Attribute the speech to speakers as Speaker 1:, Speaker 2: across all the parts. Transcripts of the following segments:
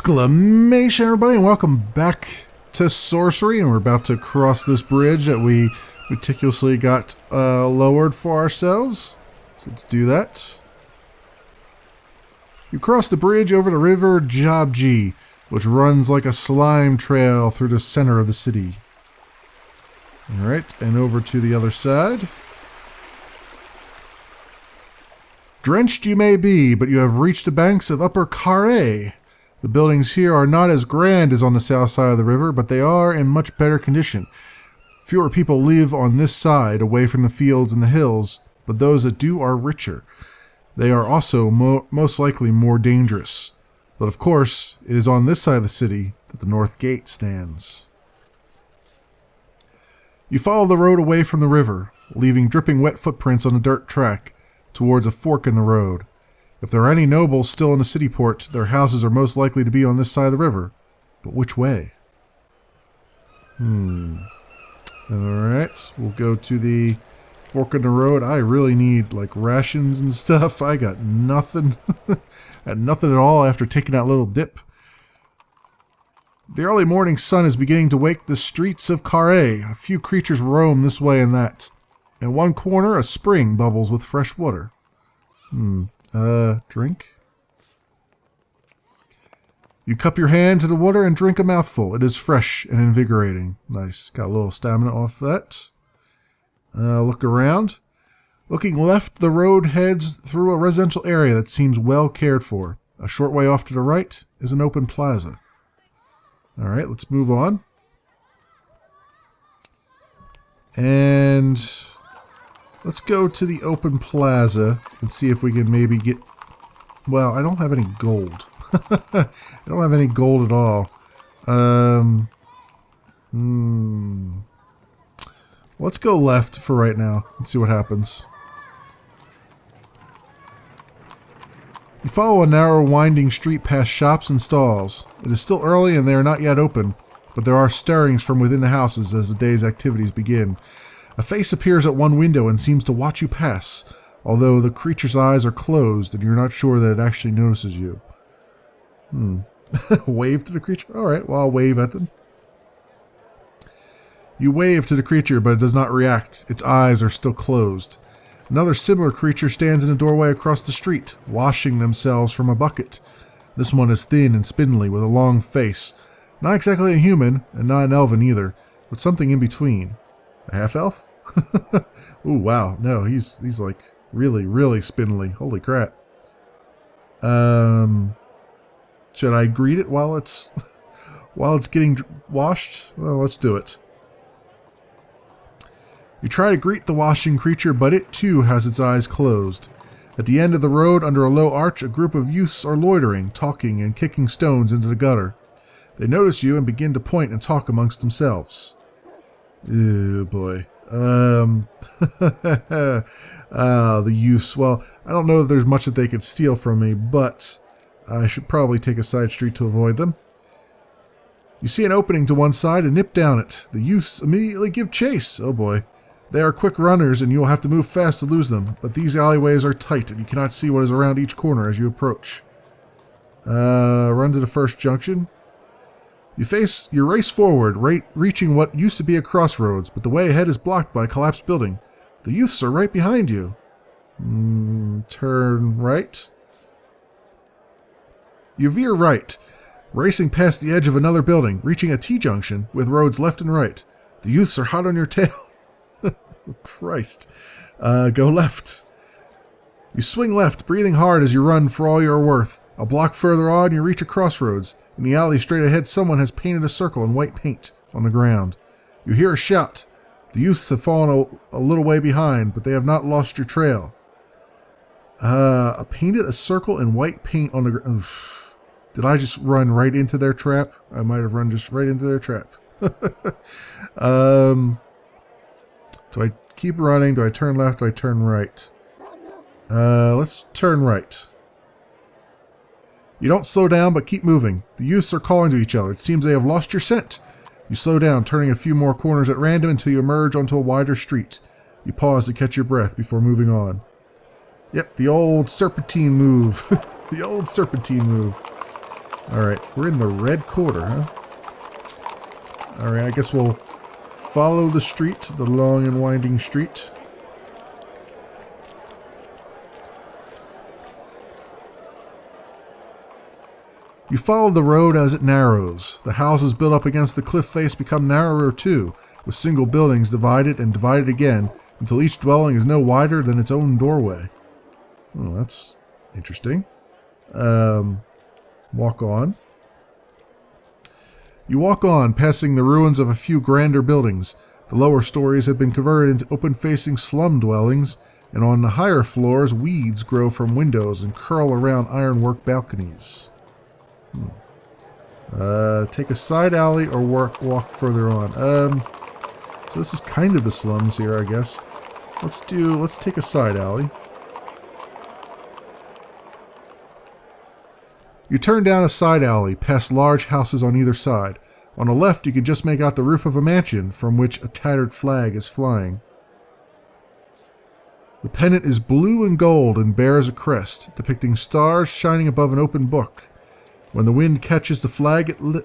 Speaker 1: Exclamation, everybody, and welcome back to Sorcery. And we're about to cross this bridge that we meticulously got lowered for ourselves. So let's do that. You cross the bridge over the river Jabji, which runs like a slime trail through the center of the city. Alright, and over to the other side. Drenched you may be, but you have reached the banks of Upper Carré. The buildings here are not as grand as on the south side of the river, but they are in much better condition. Fewer people live on this side, away from the fields and the hills, but those that do are richer. They are also most likely more dangerous. But of course, it is on this side of the city that the North Gate stands. You follow the road away from the river, leaving dripping wet footprints on the dirt track towards a fork in the road. If there are any nobles still in the city port, their houses are most likely to be on this side of the river. But which way? Alright, we'll go to the fork in the road. I really need, like, rations and stuff. I got nothing. Got nothing at all after taking that little dip. The early morning sun is beginning to wake the streets of Carré. A few creatures roam this way and that. In one corner, a spring bubbles with fresh water. Drink? You cup your hand to the water and drink a mouthful. It is fresh and invigorating. Nice. Got a little stamina off that. Look around. Looking left, the road heads through a residential area that seems well cared for. A short way off to the right is an open plaza. Alright, let's move on. And let's go to the open plaza and see if we can maybe get... Well, I don't have any gold. I don't have any gold at all. Let's go left for right now and see what happens. You follow a narrow, winding street past shops and stalls. It is still early and they are not yet open, but there are stirrings from within the houses as the day's activities begin. A face appears at one window and seems to watch you pass, although the creature's eyes are closed and you're not sure that it actually notices you. Wave to the creature? Alright, well, I'll wave at them. You wave to the creature, but it does not react. Its eyes are still closed. Another similar creature stands in a doorway across the street, washing themselves from a bucket. This one is thin and spindly, with a long face. Not exactly a human, and not an elven either, but something in between. A half-elf? Ooh, wow. No, he's like really, really spindly. Holy crap. Should I greet it while it's getting washed? Well, let's do it. You try to greet the washing creature, but it too has its eyes closed. At the end of the road, under a low arch, a group of youths are loitering, talking, and kicking stones into the gutter. They notice you and begin to point and talk amongst themselves. Ew, boy. The youths. Well, I don't know if there's much that they could steal from me, but I should probably take a side street to avoid them. You see an opening to one side and nip down it. The youths immediately give chase. Oh boy. They are quick runners and you will have to move fast to lose them, but these alleyways are tight and you cannot see what is around each corner as you approach. Run to the first junction. You race forward, reaching what used to be a crossroads, but the way ahead is blocked by a collapsed building. The youths are right behind you. Turn right. You veer right, racing past the edge of another building, reaching a T-junction with roads left and right. The youths are hot on your tail. Christ. Go left. You swing left, breathing hard as you run for all you're worth. A block further on, you reach a crossroads. In the alley straight ahead, someone has painted a circle in white paint on the ground. You hear a shout. The youths have fallen a little way behind, but they have not lost your trail. Painted a circle in white paint on the ground. Did I just run right into their trap? I might have run just right into their trap. Do I keep running? Do I turn left? Do I turn right? Let's turn right. You don't slow down, but keep moving. The youths are calling to each other. It seems they have lost your scent. You slow down, turning a few more corners at random until you emerge onto a wider street. You pause to catch your breath before moving on. Yep, the old serpentine move. The old serpentine move. Alright, we're in the red quarter, huh? Alright, I guess we'll follow the street, the long and winding street. You follow the road as it narrows. The houses built up against the cliff face become narrower too, with single buildings divided and divided again, until each dwelling is no wider than its own doorway. Oh, that's interesting. Walk on. You walk on, passing the ruins of a few grander buildings. The lower stories have been converted into open-facing slum dwellings, and on the higher floors, weeds grow from windows and curl around ironwork balconies. Take a side alley or walk further on. So this is kind of the slums here, I guess. Let's take a side alley. You turn down a side alley, past large houses on either side. On the left, you can just make out the roof of a mansion, from which a tattered flag is flying. The pennant is blue and gold and bears a crest, depicting stars shining above an open book. When the wind catches the flag, and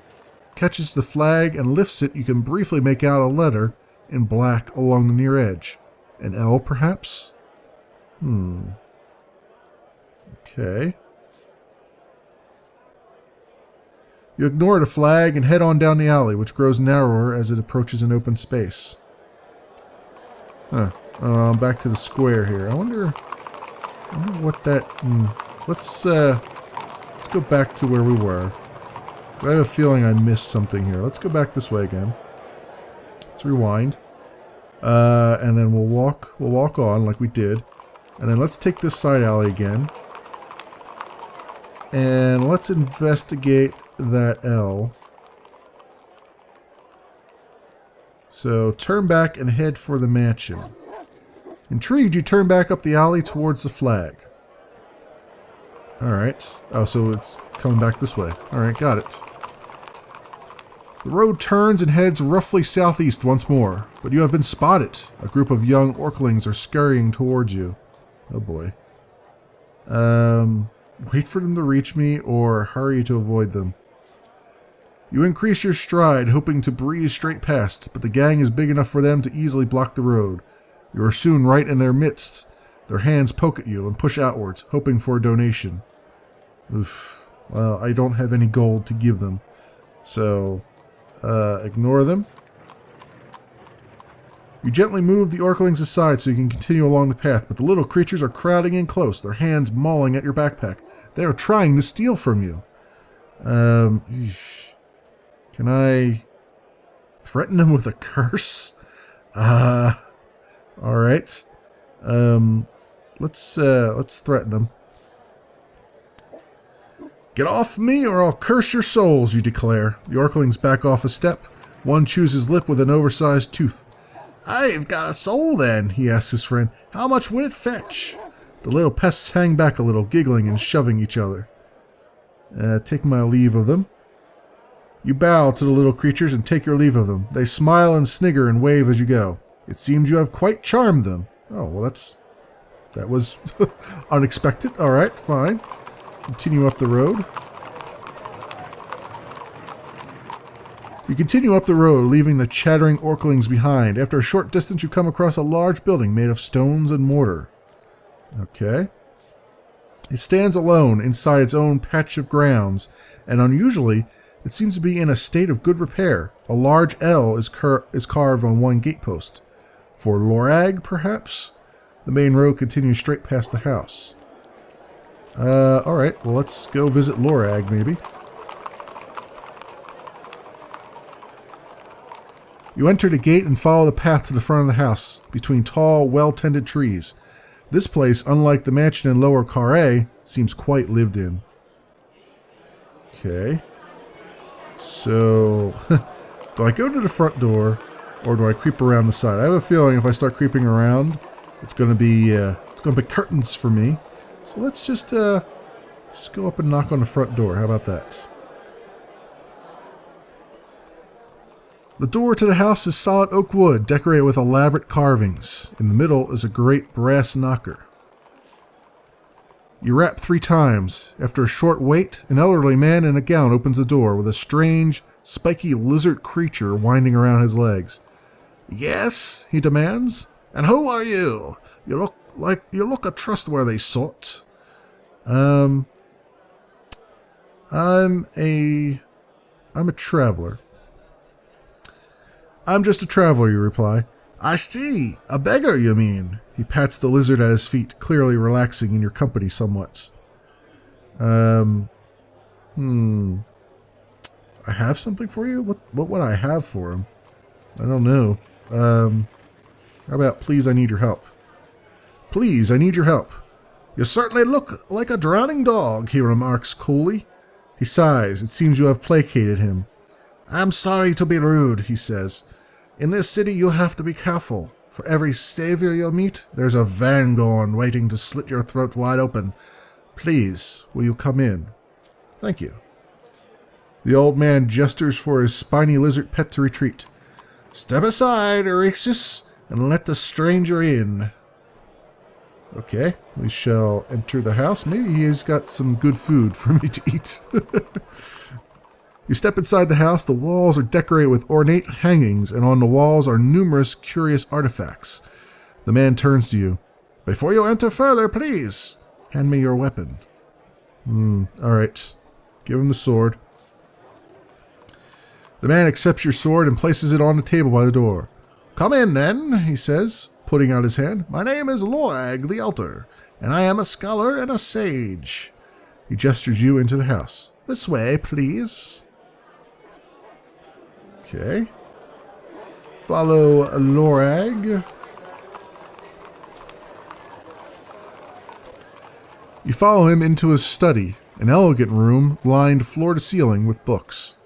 Speaker 1: lifts it, you can briefly make out a letter in black along the near edge. An L, perhaps? Okay. You ignore the flag and head on down the alley, which grows narrower as it approaches an open space. Back to the square here. I wonder what that... Let's go back to where we were. I have a feeling I missed something here. Let's go back this way again. Let's rewind. And then we'll walk on like we did. And then let's take this side alley again. And let's investigate that L. So turn back and head for the mansion. Intrigued, you turn back up the alley towards the flag. Alright. Oh, so it's coming back this way. Alright, got it. The road turns and heads roughly southeast once more, but you have been spotted. A group of young orklings are scurrying towards you. Oh boy. Wait for them to reach me or hurry to avoid them. You increase your stride, hoping to breeze straight past, but the gang is big enough for them to easily block the road. You are soon right in their midst. Their hands poke at you and push outwards, hoping for a donation. Oof. Well, I don't have any gold to give them. So, ignore them. You gently move the orklings aside so you can continue along the path, but the little creatures are crowding in close, their hands mauling at your backpack. They are trying to steal from you. Can I threaten them with a curse? Alright. Let's threaten them. Get off me or I'll curse your souls, you declare. The orklings back off a step. One chews his lip with an oversized tooth. I've got a soul then, he asks his friend. How much would it fetch? The little pests hang back a little, giggling and shoving each other. Take my leave of them. You bow to the little creatures and take your leave of them. They smile and snigger and wave as you go. It seems you have quite charmed them. Oh, well that was unexpected. Alright, fine. Continue up the road. You continue up the road, leaving the chattering orklings behind. After a short distance, you come across a large building made of stones and mortar. Okay. It stands alone inside its own patch of grounds, and unusually, it seems to be in a state of good repair. A large L is carved on one gatepost. For Lorag, perhaps? The main road continues straight past the house. Alright, well let's go visit Lorag, maybe. You enter the gate and follow the path to the front of the house, between tall, well-tended trees. This place, unlike the mansion in Lower Carré, seems quite lived in. Okay. So, do I go to the front door, or do I creep around the side? I have a feeling if I start creeping around, it's going to be curtains for me. So let's just go up and knock on the front door. How about that? The door to the house is solid oak wood, decorated with elaborate carvings. In the middle is a great brass knocker. You rap 3 times. After a short wait, an elderly man in a gown opens the door with a strange, spiky lizard creature winding around his legs. Yes, he demands. And who are you? You look a trustworthy sort. I'm a traveler. I'm just a traveler, you reply. I see. A beggar, you mean? He pats the lizard at his feet, clearly relaxing in your company somewhat. I have something for you? What would I have for him? I don't know. How about please, I need your help? Please, I need your help. You certainly look like a drowning dog, he remarks coolly. He sighs. It seems you have placated him. I'm sorry to be rude, he says. In this city you have to be careful. For every savior you'll meet, there's a vanguard waiting to slit your throat wide open. Please, will you come in? Thank you. The old man gestures for his spiny lizard pet to retreat. Step aside, Erixus, and let the stranger in. Okay, we shall enter the house. Maybe he's got some good food for me to eat. You step inside the house. The walls are decorated with ornate hangings, and on the walls are numerous curious artifacts. The man turns to you. Before you enter further, please, hand me your weapon. Alright. Give him the sword. The man accepts your sword and places it on the table by the door. Come in, then, he says, putting out his hand. My name is Lorag the Elder, and I am a scholar and a sage. He gestures you into the house. This way, please. Okay. Follow Lorag. You follow him into his study, an elegant room lined floor to ceiling with books.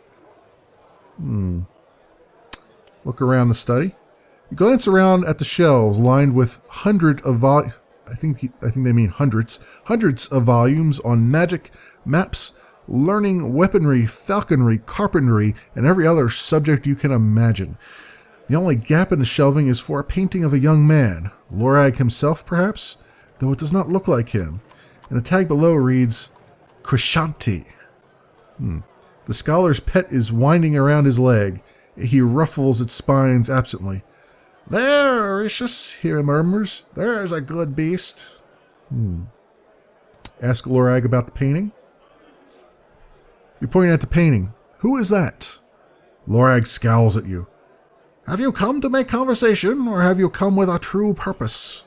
Speaker 1: Look around the study. You glance around at the shelves lined with hundreds of volumes. I think they mean hundreds of volumes on magic, maps, learning, weaponry, falconry, carpentry, and every other subject you can imagine. The only gap in the shelving is for a painting of a young man, Lorag himself perhaps, though it does not look like him, and the tag below reads, Krishanti. The scholar's pet is winding around his leg. He ruffles its spines absently. There, Orishus, he murmurs. There's a good beast. Ask Lorag about the painting. You're pointing at the painting. Who is that? Lorag scowls at you. Have you come to make conversation, or have you come with a true purpose?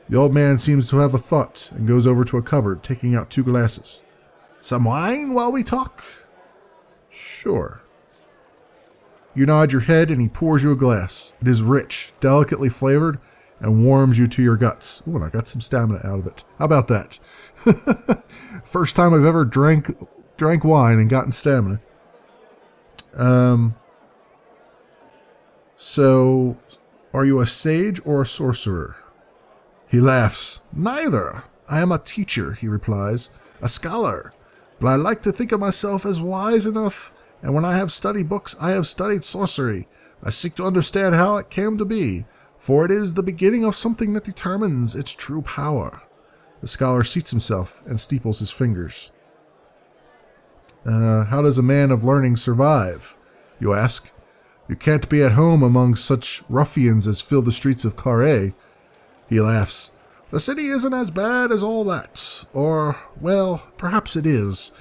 Speaker 1: The old man seems to have a thought and goes over to a cupboard, taking out 2 glasses. Some wine while we talk? Sure. You nod your head and he pours you a glass. It is rich, delicately flavored, and warms you to your guts. Ooh, and I got some stamina out of it. How about that? First time I've ever drank wine and gotten stamina. So, are you a sage or a sorcerer? He laughs. Neither. I am a teacher, he replies. A scholar. But I like to think of myself as wise enough, and when I have studied books, I have studied sorcery. I seek to understand how it came to be, for it is the beginning of something that determines its true power. The scholar seats himself and steeples his fingers. How does a man of learning survive? You ask. You can't be at home among such ruffians as fill the streets of Carré. He laughs. The city isn't as bad as all that. Or, well, perhaps it is.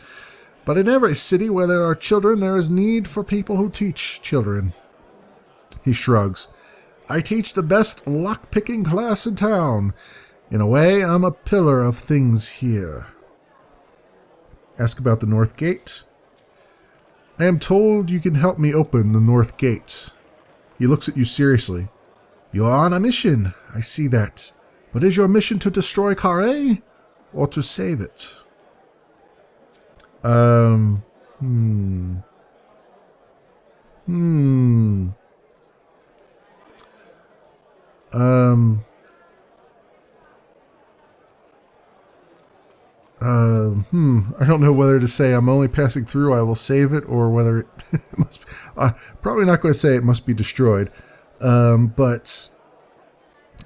Speaker 1: But in every city where there are children, there is need for people who teach children. He shrugs. I teach the best lock-picking class in town. In a way, I'm a pillar of things here. Ask about the North Gate. I am told you can help me open the North Gate. He looks at you seriously. You are on a mission. I see that. But is your mission to destroy Carré, or to save it? I don't know whether to say I'm only passing through, I will save it, or whether it must, probably not going to say it must be destroyed. But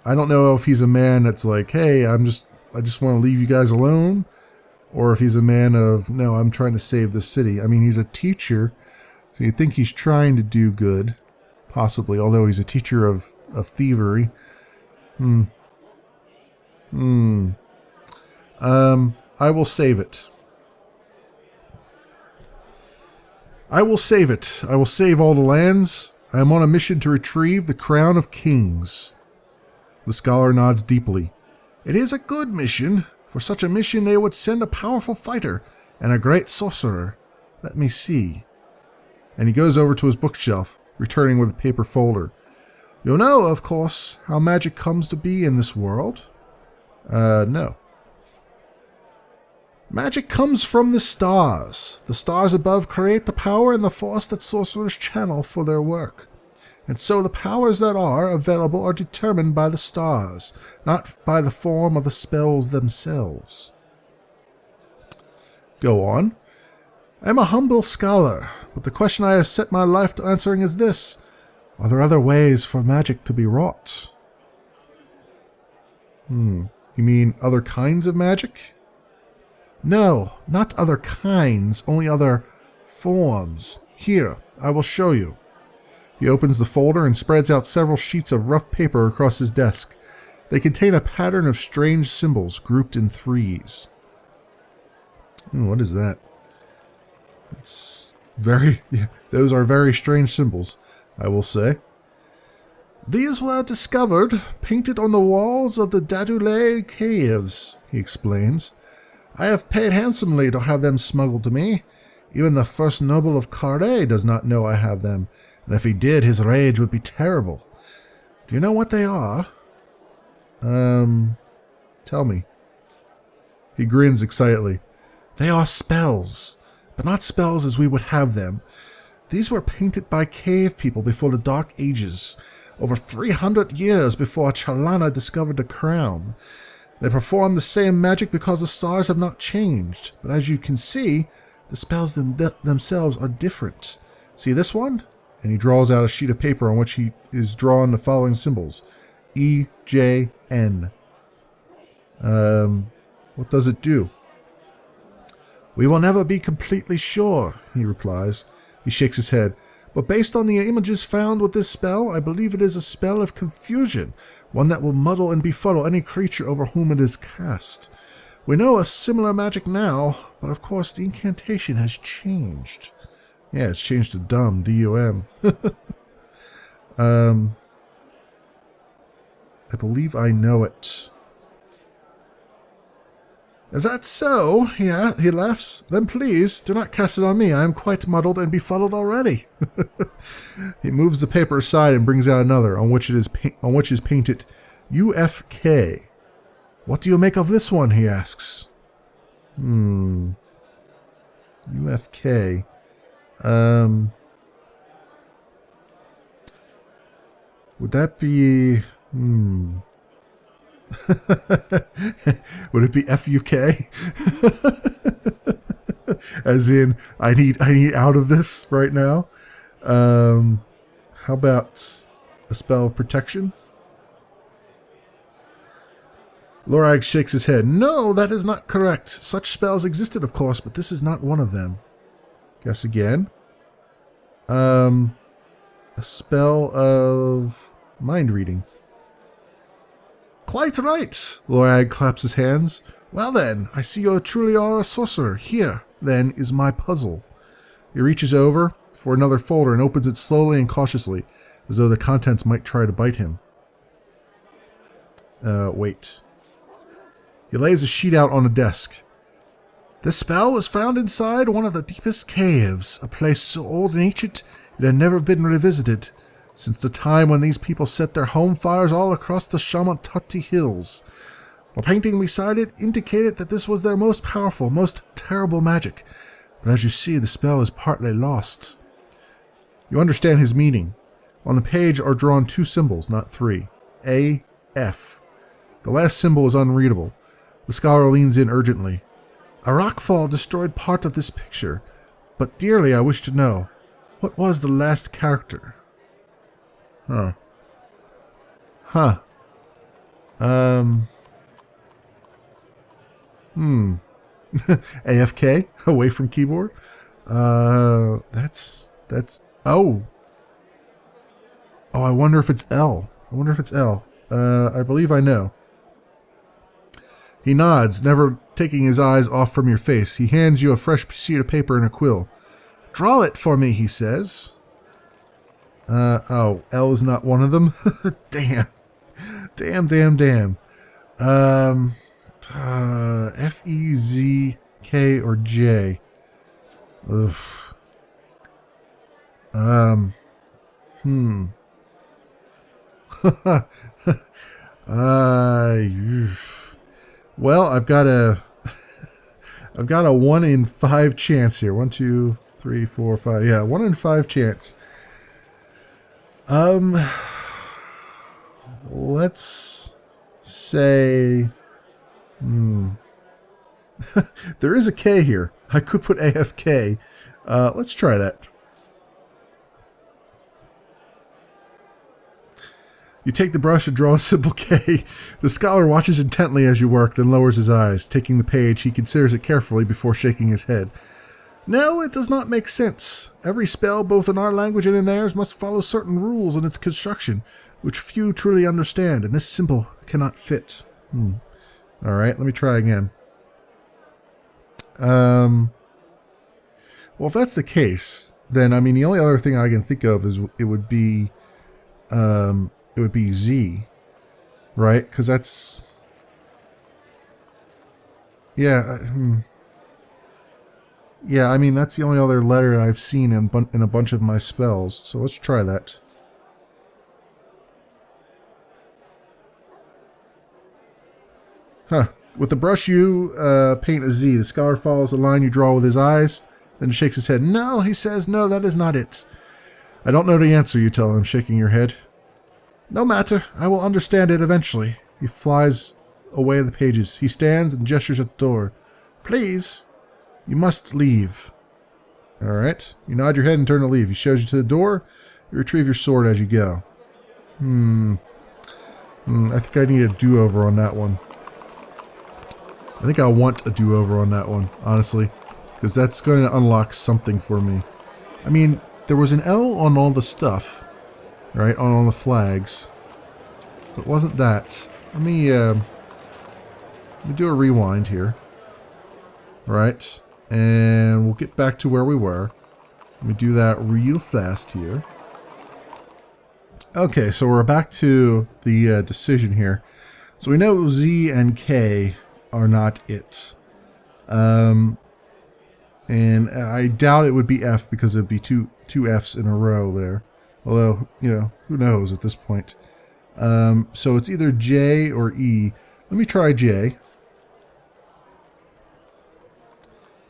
Speaker 1: I don't know if he's a man that's like, hey, I'm just I just want to leave you guys alone, or if he's a man of, no, I'm trying to save the city. I mean, he's a teacher, so you'd think he's trying to do good, possibly, although he's a teacher of thievery. I will save it. I will save it. I will save all the lands. I am on a mission to retrieve the crown of kings. The scholar nods deeply. It is a good mission. For such a mission they would send a powerful fighter and a great sorcerer. Let me see. And he goes over to his bookshelf, returning with a paper folder. You know, of course, how magic comes to be in this world? No. Magic comes from the stars. The stars above create the power and the force that sorcerers channel for their work. And so the powers that are available are determined by the stars, not by the form of the spells themselves. Go on. I am a humble scholar, but the question I have set my life to answering is this. Are there other ways for magic to be wrought? You mean other kinds of magic? No, not other kinds, only other forms. Here, I will show you. He opens the folder and spreads out several sheets of rough paper across his desk. They contain a pattern of strange symbols grouped in threes. What is that? It's very... Yeah, those are very strange symbols, I will say. These were discovered, painted on the walls of the Dadule caves, he explains. I have paid handsomely to have them smuggled to me. Even the first noble of Carre does not know I have them, and if he did, his rage would be terrible. Do you know what they are? Tell me. He grins excitedly. They are spells, but not spells as we would have them. These were painted by cave people before the Dark Ages, over 300 years before Chalana discovered the crown. They perform the same magic because the stars have not changed, but as you can see, the spells themselves are different. See this one? And he draws out a sheet of paper on which he is drawn the following symbols. E-J-N. What does it do? We will never be completely sure, he replies. He shakes his head. But based on the images found with this spell, I believe it is a spell of confusion, one that will muddle and befuddle any creature over whom it is cast. We know a similar magic now, but of course the incantation has changed. Yeah, it's changed to dumb, D-U-M. I believe I know it. Is that so? Yeah, he laughs. Then please, do not cast it on me. I am quite muddled and befuddled already. He moves the paper aside and brings out another, on which is painted UFK. What do you make of this one? He asks. UFK. Would that be... Would it be F-U-K? As in, I need out of this right now. How about a spell of protection? Lorag shakes his head. No, that is not correct. Such spells existed, of course, but this is not one of them. Guess again. A spell of mind reading. Quite right. Lorag claps his hands. Well then, I see you truly are a sorcerer. Here, then, is my puzzle. He reaches over for another folder and opens it slowly and cautiously, as though the contents might try to bite him. Wait. He lays a sheet out on a desk. The spell was found inside one of the deepest caves, a place so old and ancient it had never been revisited since the time when these people set their home fires all across the Shamatati hills. The painting beside it indicated that this was their most powerful, most terrible magic, but as you see, the spell is partly lost. You understand his meaning. On the page are drawn two symbols, not three. A, F. The last symbol is unreadable. The scholar leans in urgently. A rockfall destroyed part of this picture, but dearly I wish to know, what was the last character? AFK, away from keyboard. That's, oh. Oh, I wonder if it's L. I wonder if it's L. I believe I know. He nods, never taking his eyes off from your face. He hands you a fresh sheet of paper and a quill. Draw it for me, he says. Oh, L is not one of them? Damn. Damn. F, E, Z, K, or J. Oof. Well, I've got a 1 in 5 chance here. 1, 2, 3, 4, 5. Yeah, 1 in 5 chance. Let's say, there is a K here. I could put AFK. Let's try that. You take the brush and draw a simple K. The scholar watches intently as you work, then lowers his eyes. Taking the page, he considers it carefully before shaking his head. No, it does not make sense. Every spell, both in our language and in theirs, must follow certain rules in its construction, which few truly understand, and this symbol cannot fit. Alright, let me try again. Well, if that's the case, then, I mean, the only other thing I can think of is it would be Z, right? Because that's, yeah, yeah. I mean, that's the only other letter I've seen in a bunch of my spells. So let's try that. Huh. With the brush, you paint a Z. The scholar follows the line you draw with his eyes, then shakes his head. No, he says, no, that is not it. I don't know the answer, you tell him, shaking your head. No matter, I will understand it eventually. He flies away the pages. He stands and gestures at the door. Please, you must leave. Alright. You nod your head and turn to leave. He shows you to the door. You retrieve your sword as you go. I think I need a do-over on that one. I think I want a do-over on that one, honestly. Because that's going to unlock something for me. I mean, there was an L on all the stuff. Right, on all the flags. But it wasn't that. Let me do a rewind here. Right, and we'll get back to where we were. Let me do that real fast here. Okay, so we're back to the decision here. So we know Z and K are not it. And I doubt it would be F because it'd be two Fs in a row there. Although, you know, who knows at this point. So it's either J or E. Let me try J.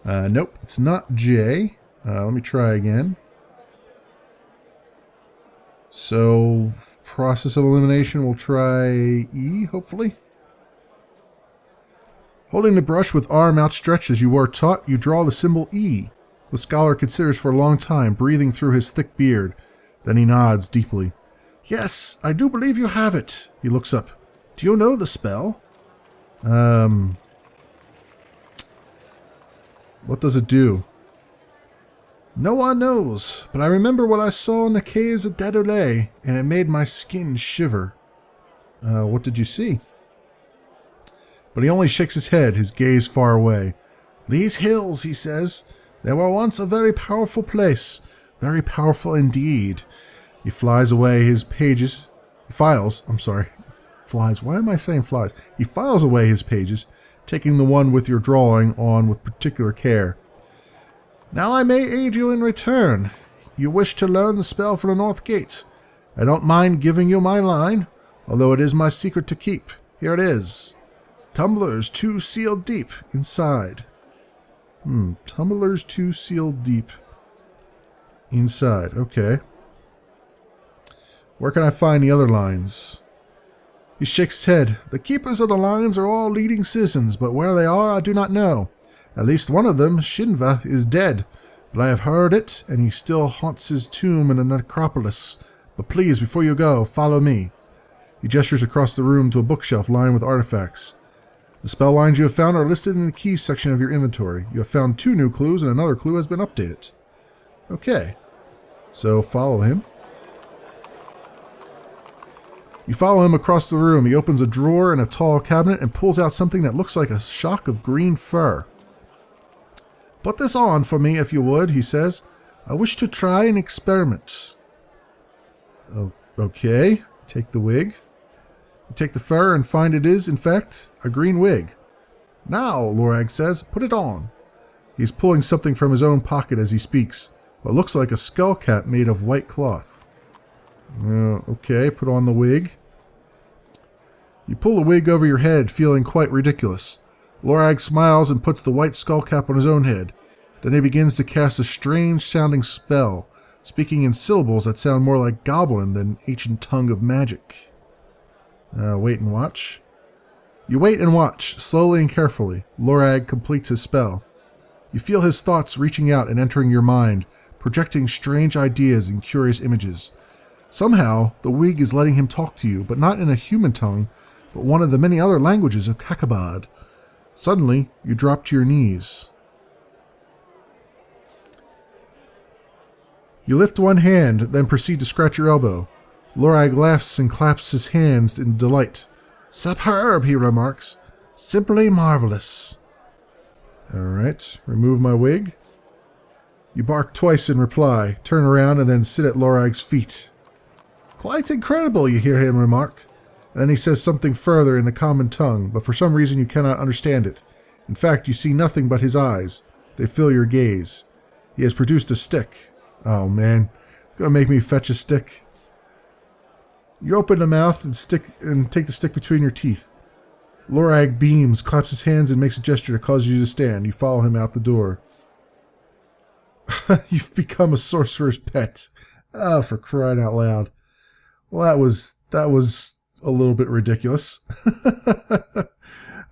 Speaker 1: Nope, it's not J. Let me try again. So, process of elimination, we'll try E, hopefully. Holding the brush with arm outstretched as you were taught, you draw the symbol E. The scholar considers for a long time, breathing through his thick beard. Then he nods deeply. Yes, I do believe you have it. He looks up. Do you know the spell? What does it do? No one knows, but I remember what I saw in the caves of Dadolay, and it made my skin shiver. What did you see? But he only shakes his head, his gaze far away. These hills, he says, they were once a very powerful place. Very powerful indeed. He flies away his pages. Files, I'm sorry. Flies. Why am I saying flies? He files away his pages, taking the one with your drawing on with particular care. Now I may aid you in return. You wish to learn the spell for the North Gate. I don't mind giving you my line, although it is my secret to keep. Here it is. Tumblers 2 sealed deep inside. Tumblers 2 sealed deep inside. Okay. Where can I find the other lines? He shakes his head. The keepers of the lines are all leading citizens, but where they are I do not know. At least one of them, Shinva, is dead, but I have heard it, and he still haunts his tomb in the necropolis. But please, before you go, follow me. He gestures across the room to a bookshelf lined with artifacts. The spell lines you have found are listed in the keys section of your inventory. You have found 2 new clues and another clue has been updated. Okay, so follow him. You follow him across the room. He opens a drawer in a tall cabinet and pulls out something that looks like a shock of green fur. "Put this on for me if you would," he says. "I wish to try an experiment." Oh, okay, take the wig. You take the fur and find it is, in fact, a green wig. "Now," Lorag says, "put it on." He's pulling something from his own pocket as he speaks. What looks like a skull cap made of white cloth. Okay, put on the wig. You pull the wig over your head, feeling quite ridiculous. Lorag smiles and puts the white skull cap on his own head. Then he begins to cast a strange-sounding spell, speaking in syllables that sound more like goblin than ancient tongue of magic. Wait and watch. You wait and watch, slowly and carefully. Lorag completes his spell. You feel his thoughts reaching out and entering your mind, projecting strange ideas and curious images. Somehow, the wig is letting him talk to you, but not in a human tongue, but one of the many other languages of Kakabad. Suddenly, you drop to your knees. You lift one hand, then proceed to scratch your elbow. Lorag laughs and claps his hands in delight. "Superb," he remarks. "Simply marvelous." Alright, remove my wig. You bark twice in reply, turn around, and then sit at Lorag's feet. "Quite incredible," you hear him remark. Then he says something further in the common tongue, but for some reason you cannot understand it. In fact, you see nothing but his eyes. They fill your gaze. He has produced a stick. Oh man, gonna make me fetch a stick. You open the mouth and take the stick between your teeth. Lorag beams, claps his hands, and makes a gesture that causes you to stand. You follow him out the door. You've become a sorcerer's pet. Oh, for crying out loud. Well, that was a little bit ridiculous.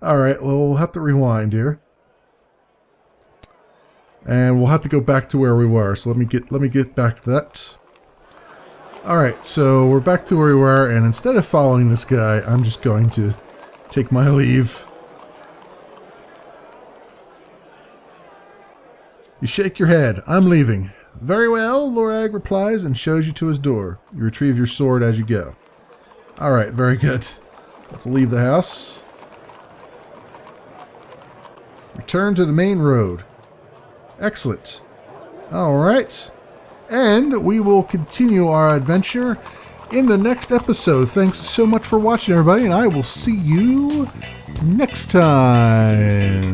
Speaker 1: Alright, well, we'll have to rewind here. And we'll have to go back to where we were. So let me get back to that. Alright, so we're back to where we were, and instead of following this guy, I'm just going to take my leave. You shake your head. "I'm leaving." "Very well," Lorag replies and shows you to his door. You retrieve your sword as you go. Alright, very good. Let's leave the house. Return to the main road. Excellent. Alright. And we will continue our adventure in the next episode. Thanks so much for watching, everybody, and I will see you next time.